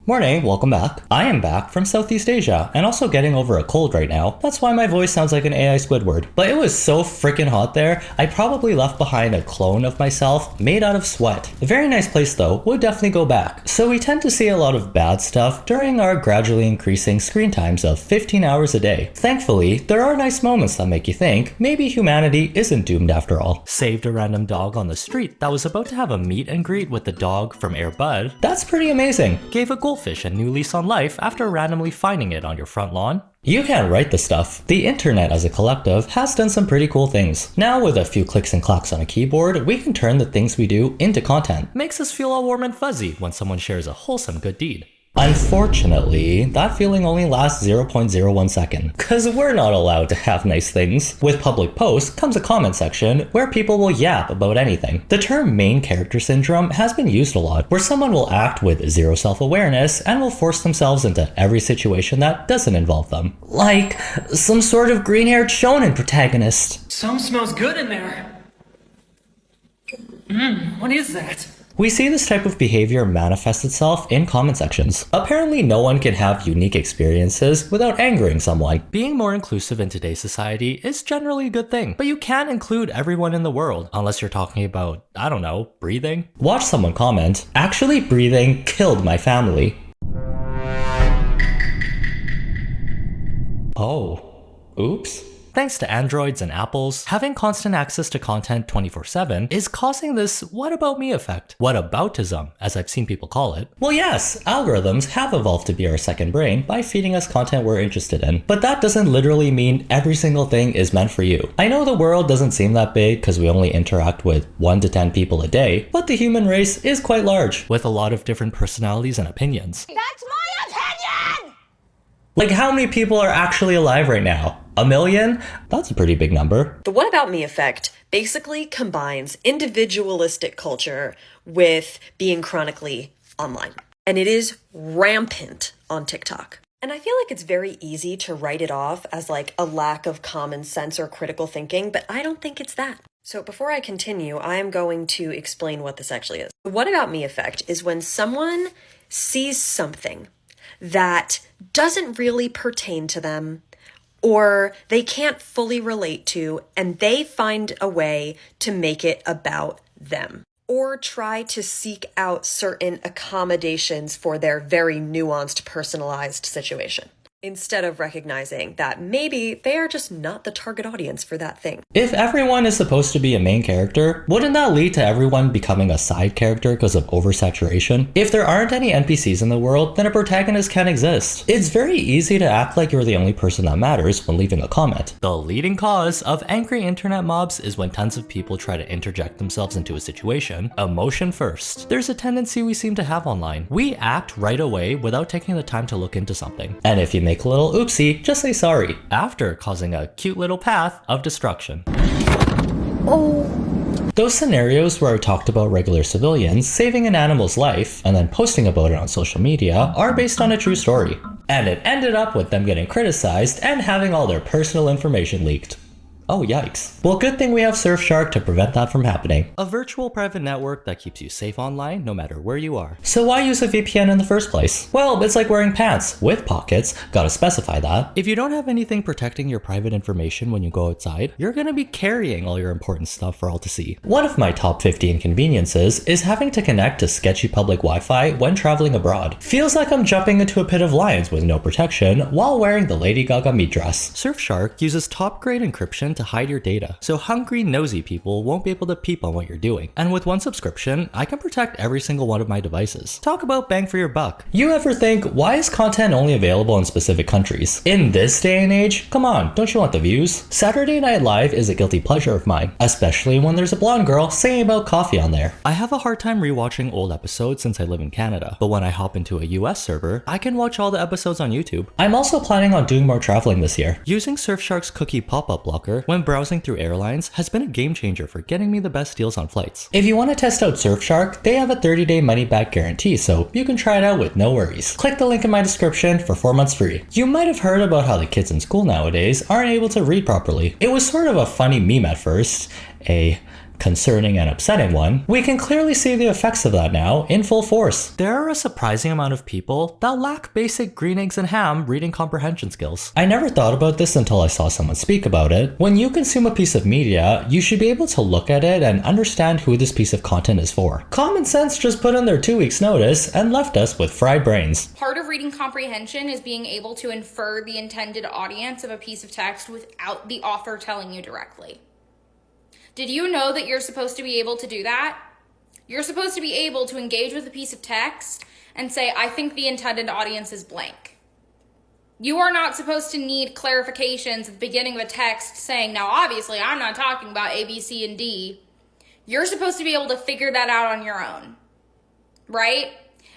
Morning, welcome back. I am back from Southeast Asia and also getting over a cold right now. That's why my voice sounds like an AI Squidward. But it was so freaking hot there, I probably left behind a clone of myself made out of sweat. A very nice place though, would definitely go back. So we tend to see a lot of bad stuff during our gradually increasing screen times of 15 hours a day. Thankfully, there are nice moments that make you think maybe humanity isn't doomed after all. Saved a random dog on the street that was about to have a meet and greet with the dog from Air Bud. That's pretty amazing. Gave a goldfish a new lease on life after randomly finding it on your front lawn. You can't write this stuff. The internet as a collective has done some pretty cool things. Now with a few clicks and clacks on a keyboard, we can turn the things we do into content. Makes us feel all warm and fuzzy when someone shares a wholesome good deed. Unfortunately, that feeling only lasts 0.01 second, cause we're not allowed to have nice things. With public posts comes a comment section where people will yap about anything. The term main character syndrome has been used a lot, where someone will act with zero self-awareness and will force themselves into every situation that doesn't involve them. Like some sort of green-haired shonen protagonist. Something smells good in there. What is that? We see this type of behavior manifest itself in comment sections. Apparently no one can have unique experiences without angering someone. Being more inclusive in today's society is generally a good thing, but you can't include everyone in the world unless you're talking about, I don't know, breathing. Watch someone comment, "Actually breathing killed my family." Oh, oops. Thanks to Androids and Apples, having constant access to content 24/7 is causing this what about me effect. Whataboutism, as I've seen people call it. Well yes, algorithms have evolved to be our second brain by feeding us content we're interested in. But that doesn't literally mean every single thing is meant for you. I know the world doesn't seem that big because we only interact with 1 to 10 people a day, but the human race is quite large, with a lot of different personalities and opinions. That's my opinion! Like how many people are actually alive right now? 1 million? That's a pretty big number. The what about me effect basically combines individualistic culture with being chronically online. And it is rampant on TikTok. And I feel like it's very easy to write it off as like a lack of common sense or critical thinking, but I don't think it's that. So before I continue, I am going to explain what this actually is. The what about me effect is when someone sees something that doesn't really pertain to them, or they can't fully relate to, and they find a way to make it about them, or try to seek out certain accommodations for their very nuanced, personalized situation, instead of recognizing that maybe they are just not the target audience for that thing. If everyone is supposed to be a main character, wouldn't that lead to everyone becoming a side character because of oversaturation? If there aren't any NPCs in the world, then a protagonist can't exist. It's very easy to act like you're the only person that matters when leaving a comment. The leading cause of angry internet mobs is when tons of people try to interject themselves into a situation, emotion first. There's a tendency we seem to have online. We act right away without taking the time to look into something. And if you make a little oopsie, just say sorry, after causing a cute little path of destruction. Oh. Those scenarios where I talked about regular civilians saving an animal's life and then posting about it on social media are based on a true story. And it ended up with them getting criticized and having all their personal information leaked. Oh yikes. Well, good thing we have Surfshark to prevent that from happening. A virtual private network that keeps you safe online no matter where you are. So why use a VPN in the first place? Well, it's like wearing pants with pockets, gotta specify that. If you don't have anything protecting your private information when you go outside, you're gonna be carrying all your important stuff for all to see. One of my top 50 inconveniences is having to connect to sketchy public Wi-Fi when traveling abroad. Feels like I'm jumping into a pit of lions with no protection while wearing the Lady Gaga meat dress. Surfshark uses top grade encryption to hide your data, so hungry, nosy people won't be able to peep on what you're doing. And with one subscription, I can protect every single one of my devices. Talk about bang for your buck. You ever think, why is content only available in specific countries? In this day and age, come on, don't you want the views? Saturday Night Live is a guilty pleasure of mine, especially when there's a blonde girl singing about coffee on there. I have a hard time rewatching old episodes since I live in Canada, but when I hop into a US server, I can watch all the episodes on YouTube. I'm also planning on doing more traveling this year. Using Surfshark's cookie pop-up blocker when browsing through airlines has been a game changer for getting me the best deals on flights. If you want to test out Surfshark, they have a 30-day money-back guarantee, so you can try it out with no worries. Click the link in my description for 4 months free. You might have heard about how the kids in school nowadays aren't able to read properly. It was sort of a funny meme at first, a concerning and upsetting one, we can clearly see the effects of that now in full force. There are a surprising amount of people that lack basic green eggs and ham reading comprehension skills. I never thought about this until I saw someone speak about it. When you consume a piece of media, you should be able to look at it and understand who this piece of content is for. Common sense just put in their 2 weeks notice and left us with fried brains. Part of reading comprehension is being able to infer the intended audience of a piece of text without the author telling you directly. Did you know that you're supposed to be able to do that? You're supposed to be able to engage with a piece of text and say, I think the intended audience is blank. You are not supposed to need clarifications at the beginning of a text saying, now obviously I'm not talking about A, B, C, and D. You're supposed to be able to figure that out on your own, right?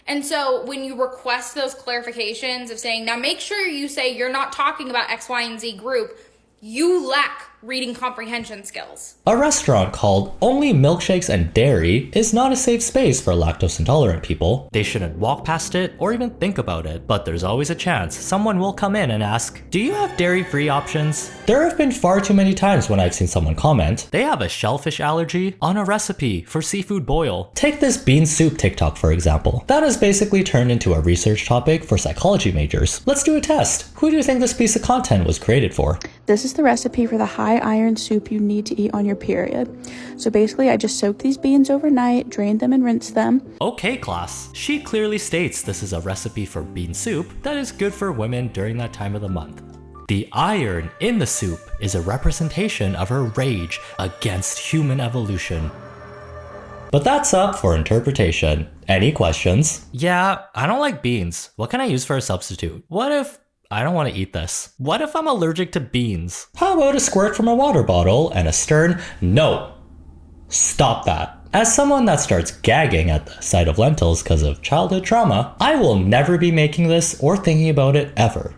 And so when you request those clarifications of saying, now make sure you say you're not talking about X, Y, and Z group, you lack reading comprehension skills. A restaurant called Only Milkshakes and Dairy is not a safe space for lactose intolerant people. They shouldn't walk past it or even think about it, but there's always a chance someone will come in and ask, do you have dairy-free options? There have been far too many times when I've seen someone comment, they have a shellfish allergy on a recipe for seafood boil. Take this bean soup TikTok for example. That has basically turned into a research topic for psychology majors. Let's do a test. Who do you think this piece of content was created for? This is the recipe for the high iron soup you need to eat on your period. So basically I just soaked these beans overnight, drained them and rinsed them. Okay class, she clearly states this is a recipe for bean soup that is good for women during that time of the month. The iron in the soup is a representation of her rage against human evolution. But that's up for interpretation. Any questions? Yeah, I don't like beans. What can I use for a substitute? What if I don't want to eat this? What if I'm allergic to beans? How about a squirt from a water bottle and a stern no? Stop that. As someone that starts gagging at the sight of lentils because of childhood trauma, I will never be making this or thinking about it ever.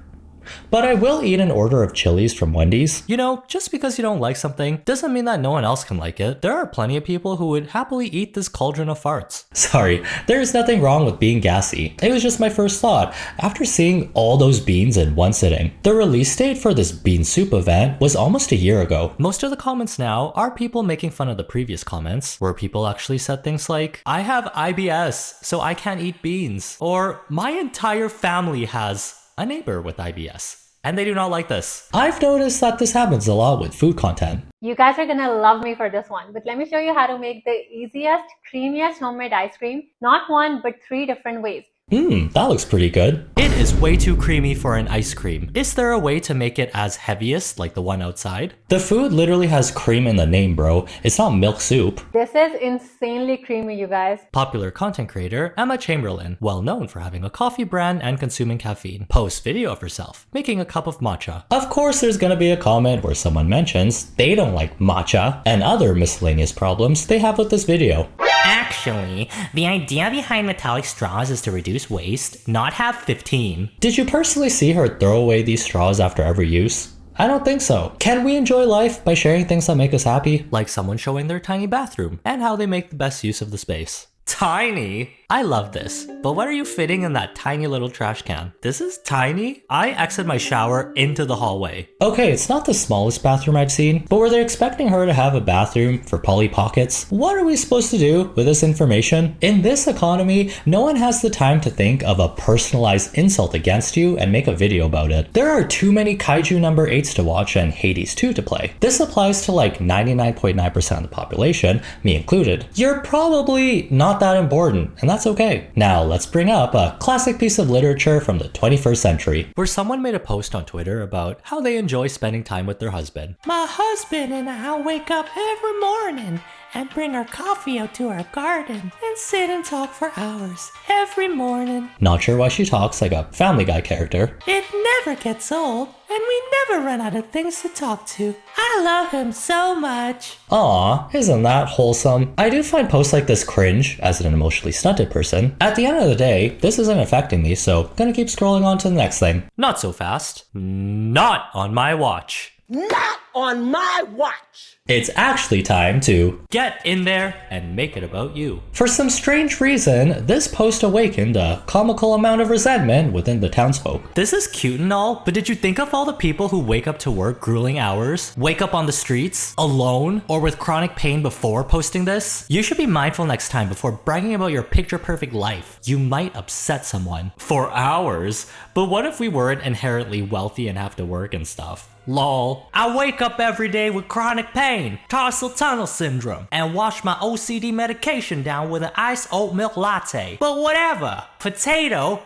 But I will eat an order of chilies from Wendy's. You know, just because you don't like something doesn't mean that no one else can like it. There are plenty of people who would happily eat this cauldron of farts. Sorry, there's nothing wrong with being gassy. It was just my first thought after seeing all those beans in one sitting. The release date for this bean soup event was almost a year ago. Most of the comments now are people making fun of the previous comments, where people actually said things like, I have IBS, so I can't eat beans. Or, my entire family has a neighbor with IBS, and they do not like this. I've noticed that this happens a lot with food content. You guys are gonna love me for this one, but let me show you how to make the easiest, creamiest homemade ice cream. Not one, but 3 different ways. That looks pretty good. It is way too creamy for an ice cream. Is there a way to make it as heaviest like the one outside? The food literally has cream in the name, bro. It's not milk soup. This is insanely creamy, you guys. Popular content creator Emma Chamberlain, well known for having a coffee brand and consuming caffeine, posts video of herself making a cup of matcha. Of course, there's gonna be a comment where someone mentions they don't like matcha and other miscellaneous problems they have with this video. Actually, the idea behind metallic straws is to reduce waste, not have 15. Did you personally see her throw away these straws after every use? I don't think so. Can we enjoy life by sharing things that make us happy? Like someone showing their tiny bathroom and how they make the best use of the space. Tiny? I love this, but what are you fitting in that tiny little trash can? This is tiny? I exit my shower into the hallway. Okay, it's not the smallest bathroom I've seen, but were they expecting her to have a bathroom for Polly Pockets? What are we supposed to do with this information? In this economy, no one has the time to think of a personalized insult against you and make a video about it. There are too many Kaiju number 8s to watch and Hades 2 to play. This applies to like 99.9% of the population, me included. You're probably not that important, and that's okay. Now let's bring up a classic piece of literature from the 21st century, where someone made a post on Twitter about how they enjoy spending time with their husband. My husband and I wake up every morning and bring our coffee out to our garden and sit and talk for hours every morning. Not sure why she talks like a Family Guy character. It never gets old, and we never run out of things to talk to. I love him so much. Aw, isn't that wholesome? I do find posts like this cringe as an emotionally stunted person. At the end of the day, this isn't affecting me, so gonna keep scrolling on to the next thing. Not so fast. Not on my watch. Not on my watch! It's actually time to get in there and make it about you. For some strange reason, this post awakened a comical amount of resentment within the townsfolk. This is cute and all, but did you think of all the people who wake up to work grueling hours, wake up on the streets, alone, or with chronic pain before posting this? You should be mindful next time before bragging about your picture-perfect life. You might upset someone. For hours? But what if we weren't inherently wealthy and have to work and stuff? Lol. I wake up every day with chronic pain, tarsal tunnel syndrome, and wash my OCD medication down with an iced oat milk latte. But whatever. Potato.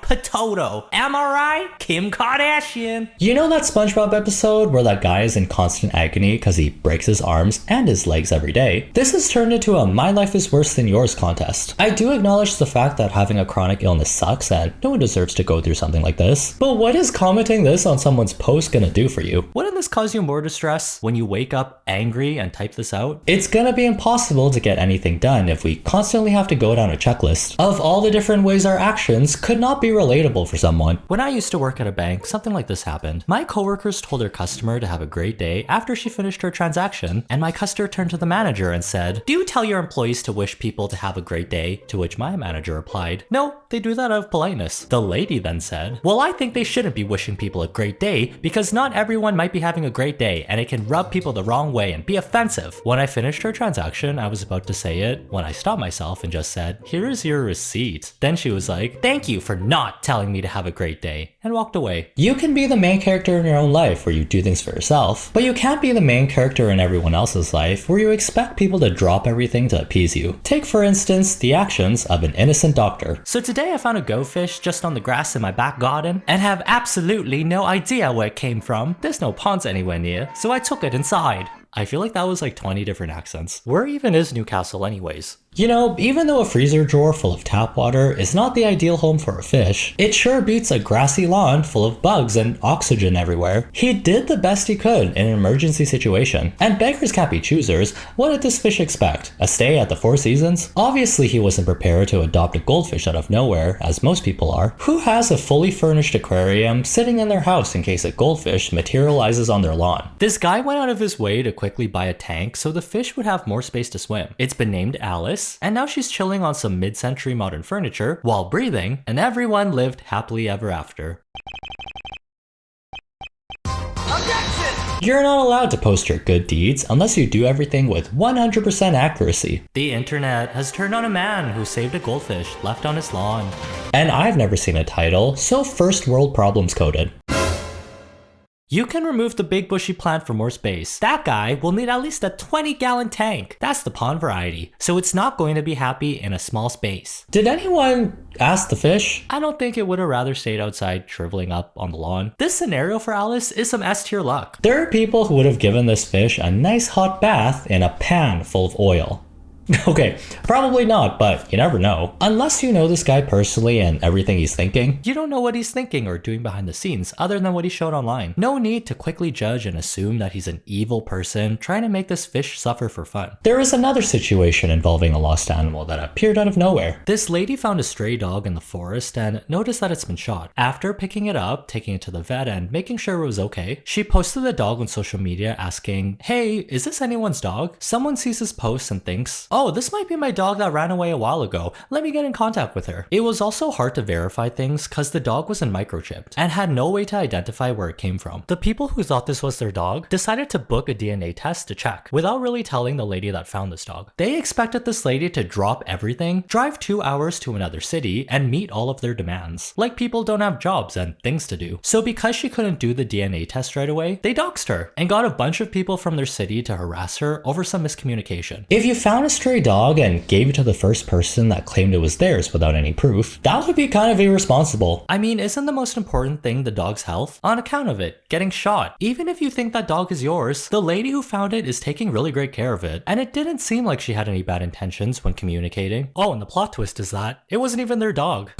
Am I right? Kim Kardashian. You know that SpongeBob episode where that guy is in constant agony because he breaks his arms and his legs every day? This has turned into a My Life is Worse Than Yours contest. I do acknowledge the fact that having a chronic illness sucks and no one deserves to go through something like this. But what is commenting this on someone's post gonna do for you? Wouldn't this cause you more distress when you wake up angry and type this out? It's gonna be impossible to get anything done if we constantly have to go down a checklist of all the different ways our actions could not be relatable for someone. When I used to work at a bank, something like this happened. My coworkers told their customer to have a great day after she finished her transaction, and my customer turned to the manager and said, "Do you tell your employees to wish people to have a great day?" To which my manager replied, "No, they do that out of politeness." The lady then said, "Well, I think they shouldn't be wishing people a great day because not everyone might be having a great day and it can rub people the wrong way and be offensive." When I finished her transaction, I was about to say it when I stopped myself and just said, "Here is your receipt." Then she was like, "Thank you for not telling me to have a great day," and walked away. You can be the main character in your own life where you do things for yourself, but you can't be the main character in everyone else's life where you expect people to drop everything to appease you. Take for instance the actions of an innocent doctor. So today I found a goldfish just on the grass in my back garden and have absolutely no idea where it came from. There's no ponds anywhere near, so I took it inside. I feel like that was like 20 different accents. Where even is Newcastle anyways? You know, even though a freezer drawer full of tap water is not the ideal home for a fish, it sure beats a grassy lawn full of bugs and oxygen everywhere. He did the best he could in an emergency situation. And beggars can't be choosers. What did this fish expect? A stay at the Four Seasons? Obviously he wasn't prepared to adopt a goldfish out of nowhere, as most people are. Who has a fully furnished aquarium sitting in their house in case a goldfish materializes on their lawn? This guy went out of his way to quickly buy a tank so the fish would have more space to swim. It's been named Alice, and now she's chilling on some mid-century modern furniture while breathing, and everyone lived happily ever after. Objection! You're not allowed to post your good deeds unless you do everything with 100% accuracy. The internet has turned on a man who saved a goldfish left on his lawn. And I've never seen a title so first world problems coded. You can remove the big bushy plant for more space. That guy will need at least a 20-gallon tank. That's the pond variety, so it's not going to be happy in a small space. Did anyone ask the fish? I don't think it would have rather stayed outside shriveling up on the lawn. This scenario for Alice is some S-tier luck. There are people who would have given this fish a nice hot bath in a pan full of oil. Okay, probably not, but you never know. Unless you know this guy personally and everything he's thinking, you don't know what he's thinking or doing behind the scenes other than what he showed online. No need to quickly judge and assume that he's an evil person trying to make this fish suffer for fun. There is another situation involving a lost animal that appeared out of nowhere. This lady found a stray dog in the forest and noticed that it's been shot. After picking it up, taking it to the vet and making sure it was okay, she posted the dog on social media asking, "Hey, is this anyone's dog?" Someone sees this post and thinks, "Oh, this might be my dog that ran away a while ago. Let me get in contact with her." It was also hard to verify things because the dog wasn't microchipped and had no way to identify where it came from. The people who thought this was their dog decided to book a DNA test to check without really telling the lady that found this dog. They expected this lady to drop everything, drive 2 hours to another city, and meet all of their demands. Like people don't have jobs and things to do. So because she couldn't do the DNA test right away, they doxed her and got a bunch of people from their city to harass her over some miscommunication. If you found a stray dog and gave it to the first person that claimed it was theirs without any proof, that would be kind of irresponsible. I mean, isn't the most important thing the dog's health? On account of it getting shot. Even if you think that dog is yours, the lady who found it is taking really great care of it, and it didn't seem like she had any bad intentions when communicating. Oh, and the plot twist is that it wasn't even their dog.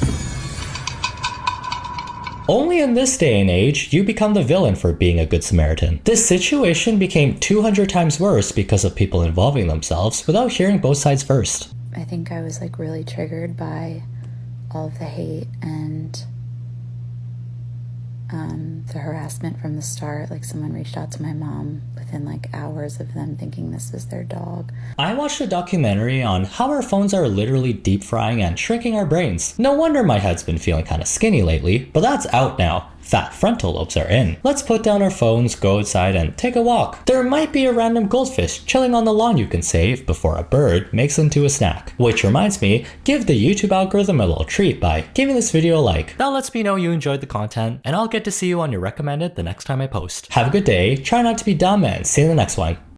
Only in this day and age, you become the villain for being a good Samaritan. This situation became 200 times worse because of people involving themselves without hearing both sides first. I think I was like really triggered by all of the hate and the harassment from the start. Like someone reached out to my mom within like hours of them thinking this was their dog. I watched a documentary on how our phones are literally deep frying and shrinking our brains. No wonder my head's been feeling kind of skinny lately, but that's out now. Fat frontal lobes are in. Let's put down our phones, go outside, and take a walk. There might be a random goldfish chilling on the lawn you can save before a bird makes into a snack. Which reminds me, give the YouTube algorithm a little treat by giving this video a like. That lets me know you enjoyed the content, and I'll get to see you on your recommended the next time I post. Have a good day, try not to be dumb, and see you in the next one.